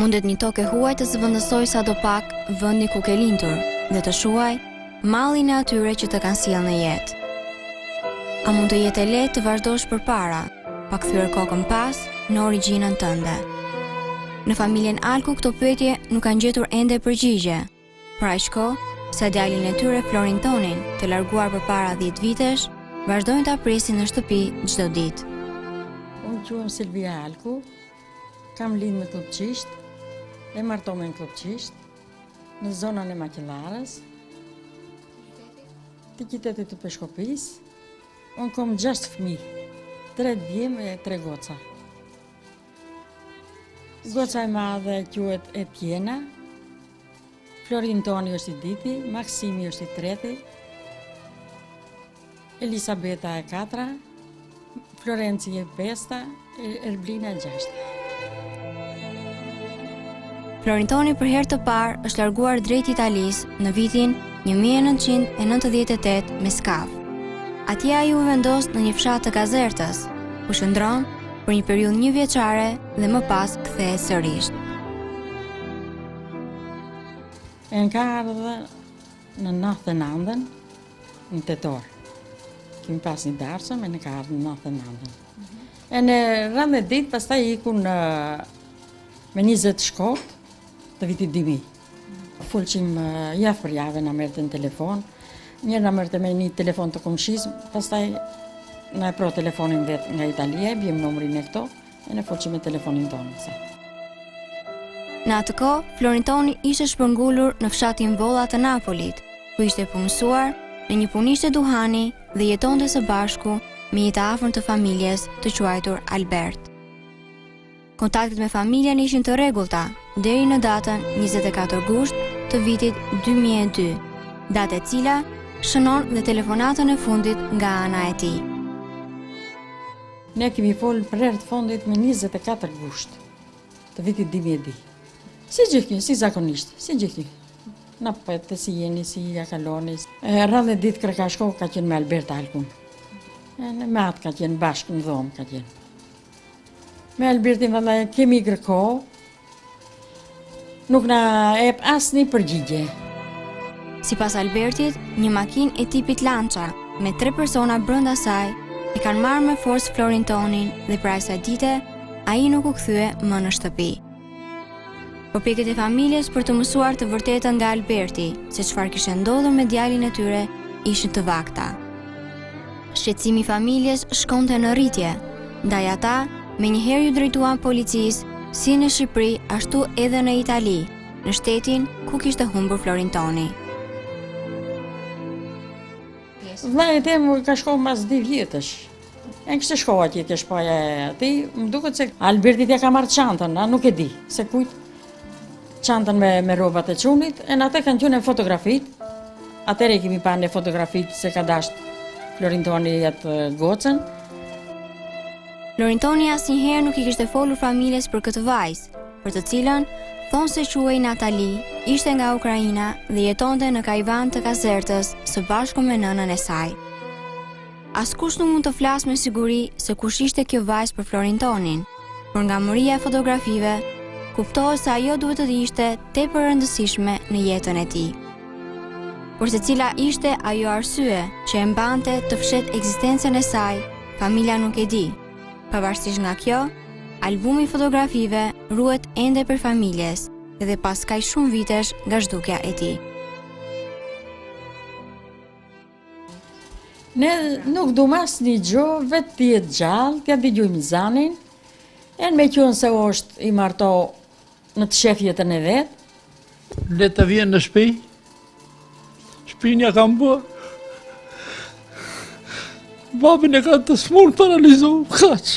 mundet një tokë e huaj të zëvendësoj sadopak vendi ku ke lindur dhe të shuaj mallin e atyre që të kanë sjellë në jetë. A mund të jetë e lehtë të vazhdosh përpara, pa kthyer kokën pas në origjinën tënde? Në familjen Alku këto pyetje nuk kanë gjetur ende përgjigje. Pra aq kohë sa djalin e tyre Florin Tonin, të larguar përpara 10 vitesh, vazhdojnë ta presin në shtëpi çdo ditë. Unë quhem Silvia Alku, kam lind në Klopçisht, e martova në Klopçisht, në zonën e Maqellarës, të qytetit të Peshkopis. Unë kam 6 fëmijë, 3 djemë e 3 goca. Goca e madhe quhet Etiena, Florin Toni është i diti, Maksimi është i treti, Elisabeta e 4, Florenci e 5, Erblina e 6. Florin Toni për herë të parë është larguar drejt Italisë në vitin 1998 me skaf. Atje ai u vendos në një fshat të Kazertës, ku shndron për një periudhë 1 vjeçare dhe më pas kthehet sërish. E ka ardhur në 99-ën, në tetor. Kemi pas një darsëm e në ka ardhur në 99-ën. E në rëndë ditë pastaj iku në me 20 shkop të vitit 2000. Fulqim javë për javë, na merrte në telefon. Njërë na merrte me një telefon të komshisë, pastaj na e pro telefonin vetë nga Italia, bjem numrin e këto, e ne fulqim me telefonin tonë. Në atë kohë, Florin Toni ishte shpërngulur në fshatin Volla të Napolit, ku ishte punësuar në një punishte duhani dhe jetonte së bashku me një të afërt të familjes të quajtur Albert. Kontaktet me familjen ishin të rregullta deri në datën 24 gusht të vitit 2002, datë e cila shënon dhe telefonatën e fundit nga ana e tij. Ne kemi folur për herë të fundit me 24 gusht të vitit 2002. Si gjithë, si zakonisht, si gjithë. Na pëtë si jeni, si ja kaloni. Rrallë ditë Kërkashkov ka qenë me Albert Alkun. Me atë ka qenë bashkë në dhomë ka qenë. Me Albertin valla kemi kërko, nuk na ep asnjë përgjigje. Sipas Albertit, një makinë e tipit Lancia me 3 persona brenda saj e kanë marrë me forcë Florin Tonin dhe pra asaj dite ai nuk u kthye më në shtëpi. Përpjekjet e familjes për të mësuar të vërtetën nga Alberti se çfarë kishte ndodhur me djalin e tyre ishin të vakta. Shqetësimi i familjes shkonte në rritje, ndaj ata menjëherë ju drejtuan policisë si në Shqipëri ashtu edhe në Itali, në shtetin ku kishte humbur Florin Toni. Vllai i tem ka shkuar mas 2 vjetësh. E kishte shkuar atje ke shpaja e atij, më duket se Alberti ja ka marrë çantën, a nuk e di, se kujt çantën me rrobat e çunit, e në atë kanë qenë fotografit. Atëherë kemi parë në fotografit se ka dashur Florin Toni atë gocën. Florin Toni asnjëherë nuk I kishte folur familjes për këtë vajzë, për të cilën thonë se quhej Natali, ishte nga Ukraina dhe jetonte në Kajvan të Kazertës së bashku me nënën e saj. Askush nuk mund të flasë me siguri se kush ishte kjo vajzë për Florin Tonin, por nga mëria e fotografive, kuptohet se ajo duhet të ishte tepër rëndësishme në jetën e tij. Por se cila ishte ajo arsye që e mbante të fshet ekzistencën e saj, familja nuk e di. Pavarësisht nga kjo, albumi I fotografive ruhet ende për familjes dhe pas kaq shumë vitesh nga zhdukja e tij. Ne nuk du mas një gjo, vetë të jetë gjallë, t'ja dëgjojmë zanin, e në me qënë se është I marto në të shef jetën e vetë. Le të vjen në shtëpi, shpinja kam bërë, babin e ka të smur paralizohu, kaq.